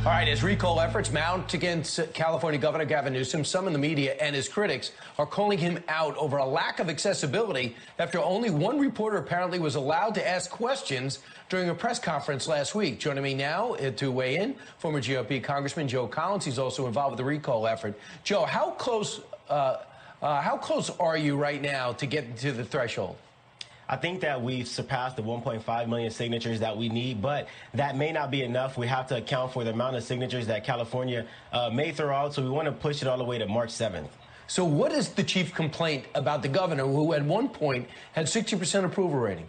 All right, as recall efforts mount against California Governor Gavin Newsom, some in the media and his critics are calling him out over a lack of accessibility after only one reporter apparently was allowed to ask questions during a press conference last week. Joining me now to weigh in, former GOP Congressman Joe Collins. He's also involved with the recall effort. Joe, how close are you right now to get to the threshold? I think that we've surpassed the 1.5 million signatures that we need, but that may not be enough. We have to account for the amount of signatures that California may throw out, so we want to push it all the way to March 7th. So what is the chief complaint about the governor, who at one point had 60% approval rating?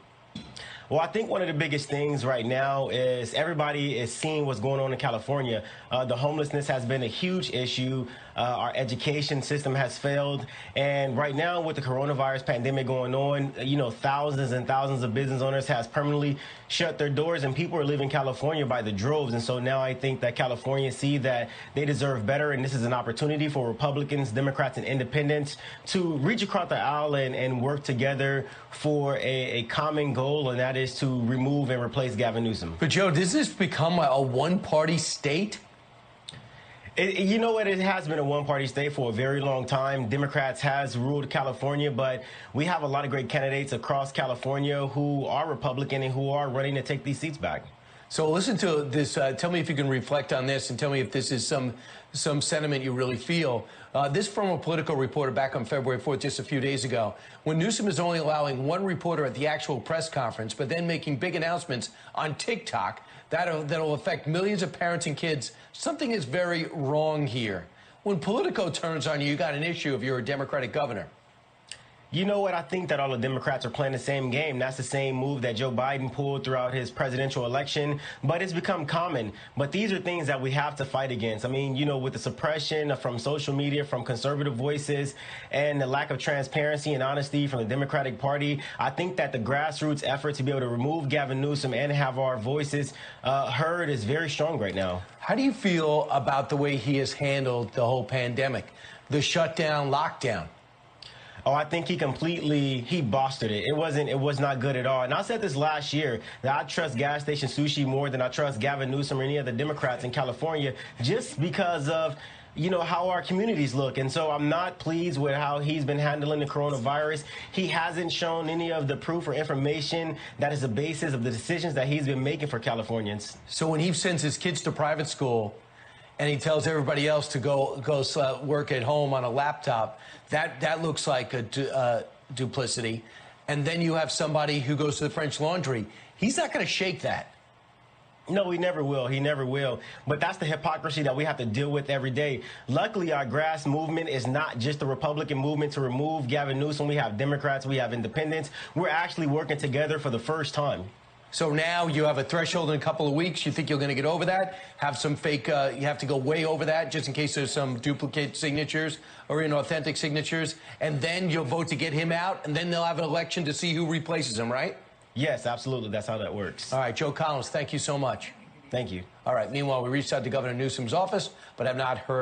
Well, I think one of the biggest things right now is everybody is seeing what's going on in California. The homelessness has been a huge issue. Our education system has failed. And right now, with the coronavirus pandemic going on, thousands and thousands of business owners has permanently shut their doors, and people are leaving California by the droves. And so now I think that Californians see that they deserve better, and this is an opportunity for Republicans, Democrats, and independents to reach across the aisle and work together for a common goal, and that is to remove and replace Gavin Newsom. But, Joe, does this become a one-party state? You know what? It has been a one-party state for a very long time. Democrats has ruled California, but we have a lot of great candidates across California who are Republican and who are running to take these seats back. So listen to this. Tell me if you can reflect on this, and tell me if this is some sentiment you really feel. This from a Politico reporter back on February 4th, just a few days ago, when Newsom is only allowing one reporter at the actual press conference, but then making big announcements on TikTok that'll affect millions of parents and kids. Something is very wrong here. When Politico turns on you, you got an issue if you're a Democratic governor. You know what? I think that all the Democrats are playing the same game. That's the same move that Joe Biden pulled throughout his presidential election, but it's become common. But these are things that we have to fight against. I mean, with the suppression from social media, from conservative voices, and the lack of transparency and honesty from the Democratic Party, I think that the grassroots effort to be able to remove Gavin Newsom and have our voices heard is very strong right now. How do you feel about the way he has handled the whole pandemic, the shutdown, lockdown? Oh, I think he bosted it. It was not good at all. And I said this last year that I trust gas station sushi more than I trust Gavin Newsom or any other Democrats in California, just because of how our communities look. And so I'm not pleased with how he's been handling the coronavirus. He hasn't shown any of the proof or information that is the basis of the decisions that he's been making for Californians. So when he sends his kids to private school and he tells everybody else to go work at home on a laptop, that looks like a duplicity. And then you have somebody who goes to the French Laundry. He's not going to shake that. No, he never will. He never will. But that's the hypocrisy that we have to deal with every day. Luckily, our grass movement is not just the Republican movement to remove Gavin Newsom. We have Democrats. We have independents. We're actually working together for the first time. So now you have a threshold in a couple of weeks. You think you're going to get over that? Have some fake, you have to go way over that just in case there's some duplicate signatures or inauthentic signatures. And then you'll vote to get him out. And then they'll have an election to see who replaces him, right? Yes, absolutely. That's how that works. All right, Joe Collins, thank you so much. Thank you. All right. Meanwhile, we reached out to Governor Newsom's office, but have not heard.